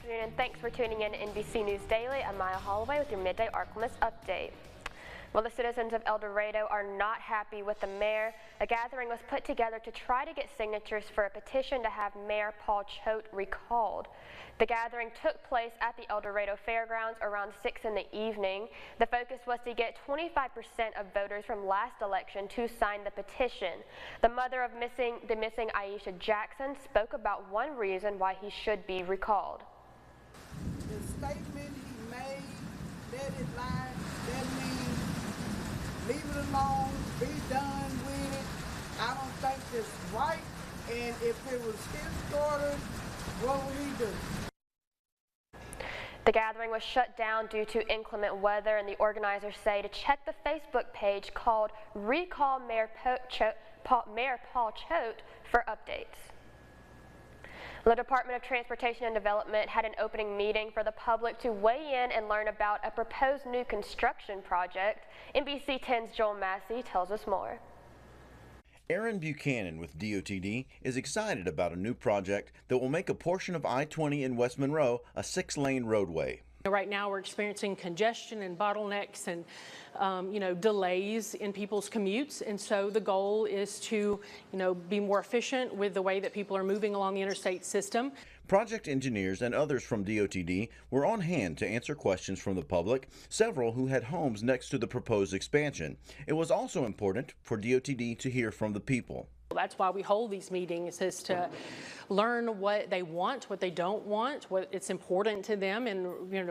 afternoon, and thanks for tuning in to NBC News Daily. I'm Maya Holloway with your Midday Ark-La-Miss update. Well, the citizens of El Dorado are not happy with the mayor. A gathering was put together to try to get signatures for a petition to have Mayor Paul Choate recalled. The gathering took place at the El Dorado Fairgrounds around 6 in the evening. The focus was to get 25% of voters from last election to sign the petition. The mother of the missing Aisha Jackson spoke about one reason why he should be recalled. The statement he made, let it lie, that means leave it alone, be done with it. I don't think it's right, and if it was his daughter, what would he do? The gathering was shut down due to inclement weather, and the organizers say to check the Facebook page called Recall Mayor Paul Choate for updates. The Department of Transportation and Development had an opening meeting for the public to weigh in and learn about a proposed new construction project. NBC 10's Joel Massey tells us more. Aaron Buchanan with DOTD is excited about a new project that will make a portion of I-20 in West Monroe a 6-lane roadway. Right now we're experiencing congestion and bottlenecks and delays in people's commutes, and so the goal is to be more efficient with the way that people are moving along the interstate system. Project engineers and others from DOTD were on hand to answer questions from the public, several who had homes next to the proposed expansion. It was also important for DOTD to hear from the people. That's why we hold these meetings, is to learn what they want, what they don't want, what it's important to them in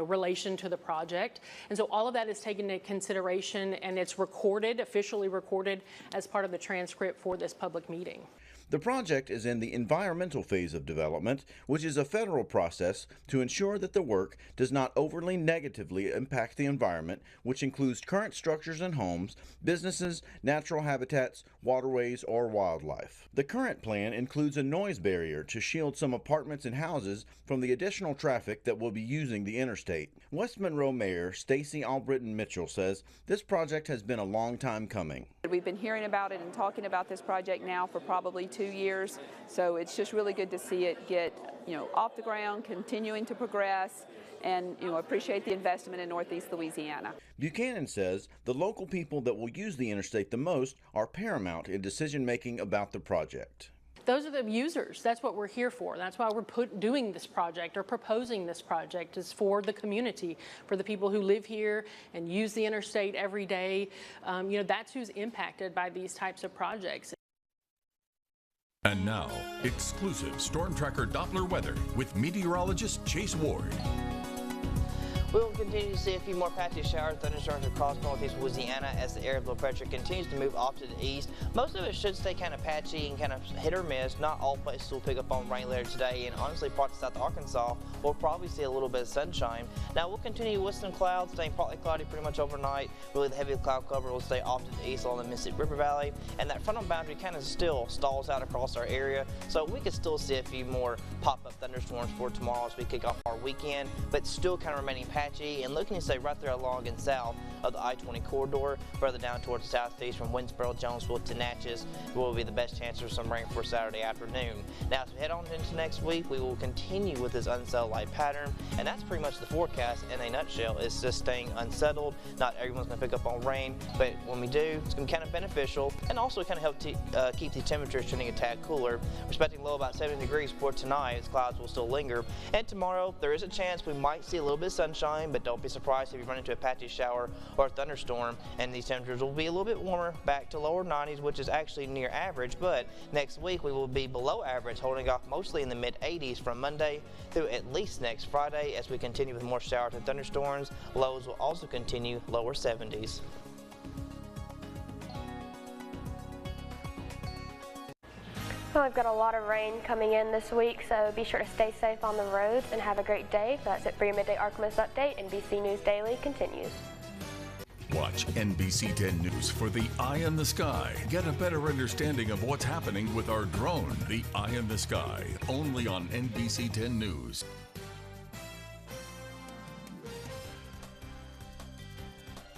relation to the project. And so all of that is taken into consideration, and it's recorded, officially recorded, as part of the transcript for this public meeting. The project is in the environmental phase of development, which is a federal process to ensure that the work does not overly negatively impact the environment, which includes current structures and homes, businesses, natural habitats, waterways, or wildlife. The current plan includes a noise barrier to shield some apartments and houses from the additional traffic that will be using the interstate. West Monroe Mayor Stacey Albritton Mitchell says this project has been a long time coming. We've been hearing about it and talking about this project now for probably 2 years, so it's just really good to see it get off the ground, continuing to progress, and appreciate the investment in Northeast Louisiana. Buchanan says the local people that will use the interstate the most are paramount in decision making about the project. Those are the users. That's what we're here for. That's why we're doing this project or proposing this project, is for the community, for the people who live here and use the interstate every day. That's who's impacted by these types of projects. And now, exclusive Storm Tracker Doppler weather with meteorologist Chase Ward. We will continue to see a few more patchy showers, thunderstorms across northeast Louisiana as the area of low pressure continues to move off to the east. Most of it should stay kind of patchy and kind of hit or miss. Not all places will pick up on rain later today, and honestly, parts of South Arkansas will probably see a little bit of sunshine. Now, we'll continue with some clouds, staying partly cloudy pretty much overnight. Really, the heavy cloud cover will stay off to the east along the Mississippi River Valley, and that frontal boundary kind of still stalls out across our area, so we could still see a few more pop-up thunderstorms for tomorrow as we kick off our weekend, but still kind of remaining patchy and looking to stay right there along and south of the I-20 corridor, further down towards the southeast from Winsboro, Jonesville to Natchez. Will be the best chance for some rain for Saturday afternoon. Now, as we head on into next week, we will continue with this unsettled light pattern, and that's pretty much the forecast in a nutshell. It's just staying unsettled. Not everyone's going to pick up on rain, but when we do, it's going to be kind of beneficial and also kind of help keep the temperatures trending a tad cooler. We're expecting low about 70 degrees for tonight, as clouds will still linger. And tomorrow, there is a chance we might see a little bit of sunshine, but don't be surprised if you run into a patchy shower or a thunderstorm, and these temperatures will be a little bit warmer, back to lower 90s, which is actually near average. But next week we will be below average, holding off mostly in the mid 80s from Monday through at least next Friday. As we continue with more showers and thunderstorms, lows will also continue lower 70s. Well, we've got a lot of rain coming in this week, so be sure to stay safe on the roads and have a great day. That's it for your Midday Ark-La-Miss update. NBC News Daily continues. Watch NBC 10 News for the Eye in the Sky. Get a better understanding of what's happening with our drone, the Eye in the Sky, only on NBC 10 News.